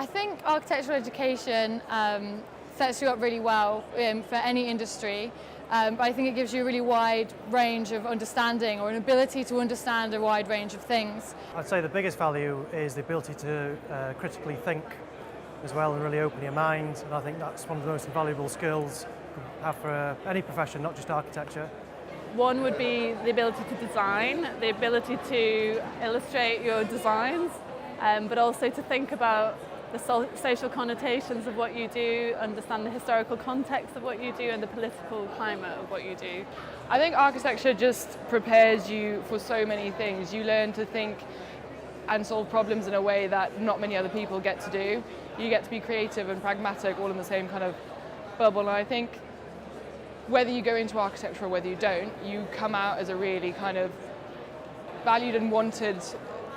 I think architectural education sets you up really well for any industry, but I think it gives you a really wide range of understanding, or an ability to understand a wide range of things. I'd say the biggest value is the ability to critically think as well and really open your mind, and I think that's one of the most valuable skills you have for any profession, not just architecture. One would be the ability to design, the ability to illustrate your designs, but also to think about the social connotations of what you do, understand the historical context of what you do and the political climate of what you do. I think architecture just prepares you for so many things. You learn to think and solve problems in a way that not many other people get to do. You get to be creative and pragmatic all in the same kind of bubble, and I think whether you go into architecture or whether you don't, you come out as a really kind of valued and wanted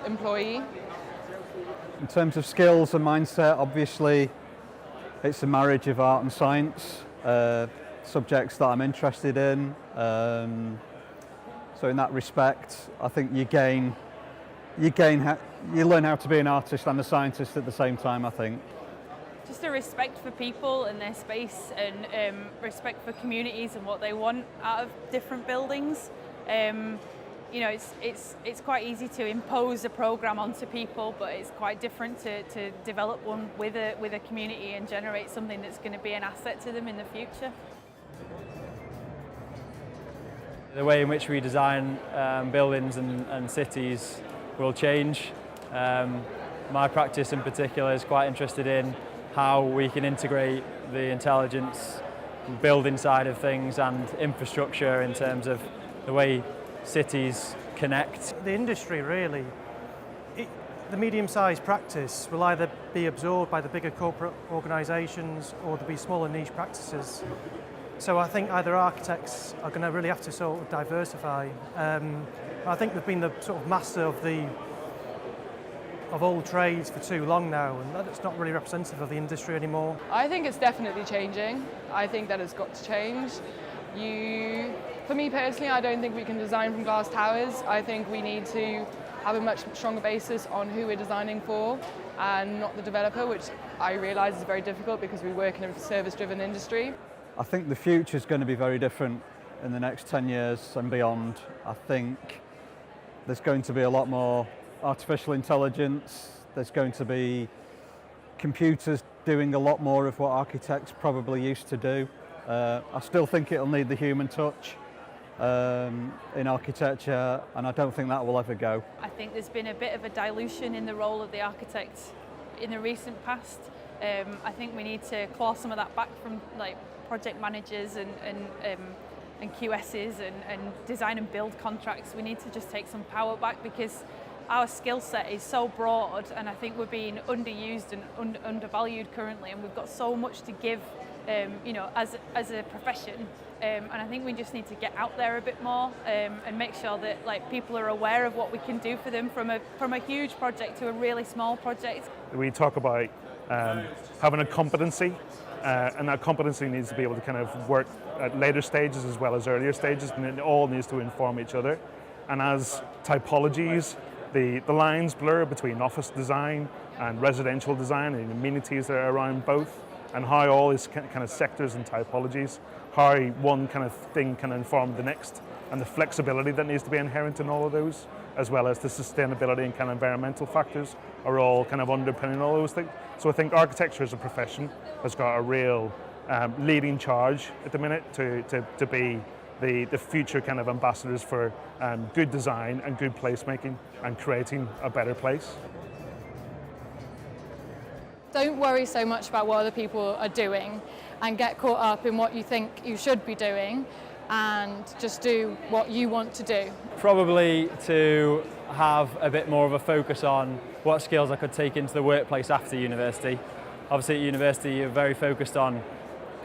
employee. In terms of skills and mindset, obviously it's a marriage of art and science, subjects that I'm interested in. So in that respect, I think you learn how to be an artist and a scientist at the same time, I think. Just a respect for people and their space, and respect for communities and what they want out of different buildings. You know, it's quite easy to impose a program onto people, but it's quite different to develop one with a community and generate something that's going to be an asset to them in the future. The way in which we design buildings and cities will change. My practice in particular is quite interested in how we can integrate the intelligence building side of things and infrastructure in terms of the way cities connect. The industry really, the medium-sized practice will either be absorbed by the bigger corporate organisations or there'll be smaller niche practices. So I think either architects are going to really have to sort of diversify. I think they've been the sort of master of all trades for too long now, and that's not really representative of the industry anymore. I think it's definitely changing. I think that has got to change. For me personally, I don't think we can design from glass towers. I think we need to have a much stronger basis on who we're designing for and not the developer, which I realise is very difficult because we work in a service-driven industry. I think the future is going to be very different in the next 10 years and beyond. I think there's going to be a lot more artificial intelligence. There's going to be computers doing a lot more of what architects probably used to do. I still think it'll need the human touch in architecture, and I don't think that will ever go. I think there's been a bit of a dilution in the role of the architect in the recent past. I think we need to claw some of that back from like project managers and QSs and design and build contracts. We need to just take some power back because our skill set is so broad, and I think we're being underused and undervalued currently, and we've got so much to give, you know, as a profession. And I think we just need to get out there a bit more and make sure that like people are aware of what we can do for them from a huge project to a really small project. We talk about having a competency, and that competency needs to be able to kind of work at later stages as well as earlier stages, and it all needs to inform each other. And as typologies, the lines blur between office design and residential design and amenities that are around both, and how all these kind of sectors and typologies, how one kind of thing can inform the next, and the flexibility that needs to be inherent in all of those, as well as the sustainability and kind of environmental factors are all kind of underpinning all those things. So I think architecture as a profession has got a real leading charge at the minute to be the future kind of ambassadors for good design and good placemaking and creating a better place. Don't worry so much about what other people are doing and get caught up in what you think you should be doing, and just do what you want to do. Probably to have a bit more of a focus on what skills I could take into the workplace after university. Obviously at university you're very focused on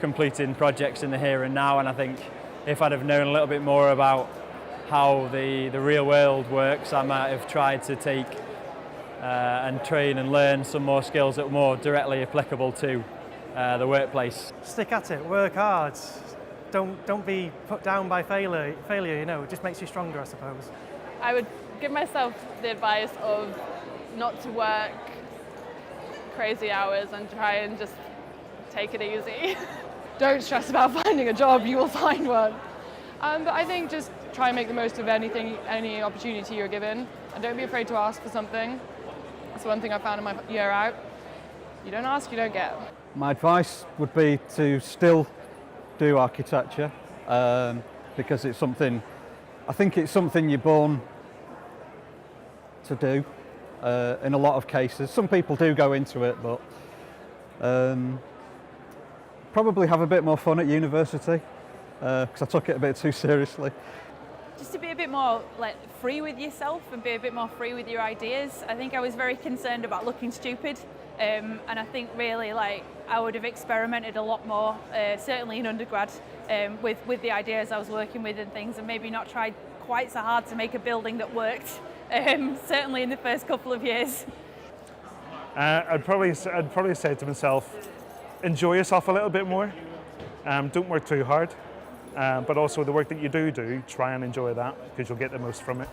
completing projects in the here and now, and I think if I'd have known a little bit more about how the real world works, I might have tried to take and train and learn some more skills that were more directly applicable to the workplace. Stick at it, work hard. Don't be put down by failure, you know, it just makes you stronger, I suppose. I would give myself the advice of not to work crazy hours and try and just take it easy. Don't stress about finding a job, you will find one. But I think just try and make the most of any opportunity you're given, and don't be afraid to ask for something. That's one thing I found in my year out. You don't ask, you don't get. My advice would be to still do architecture because it's something, I think it's something you're born to do in a lot of cases. Some people do go into it, but probably have a bit more fun at university because I took it a bit too seriously. Just to be a bit more like free with yourself and be a bit more free with your ideas. I think I was very concerned about looking stupid, and I think really like I would have experimented a lot more, certainly in undergrad, with the ideas I was working with and things, and maybe not tried quite so hard to make a building that worked. Certainly in the first couple of years. I'd probably say to myself, enjoy yourself a little bit more. Don't work too hard, but also the work that you do, try and enjoy that because you'll get the most from it.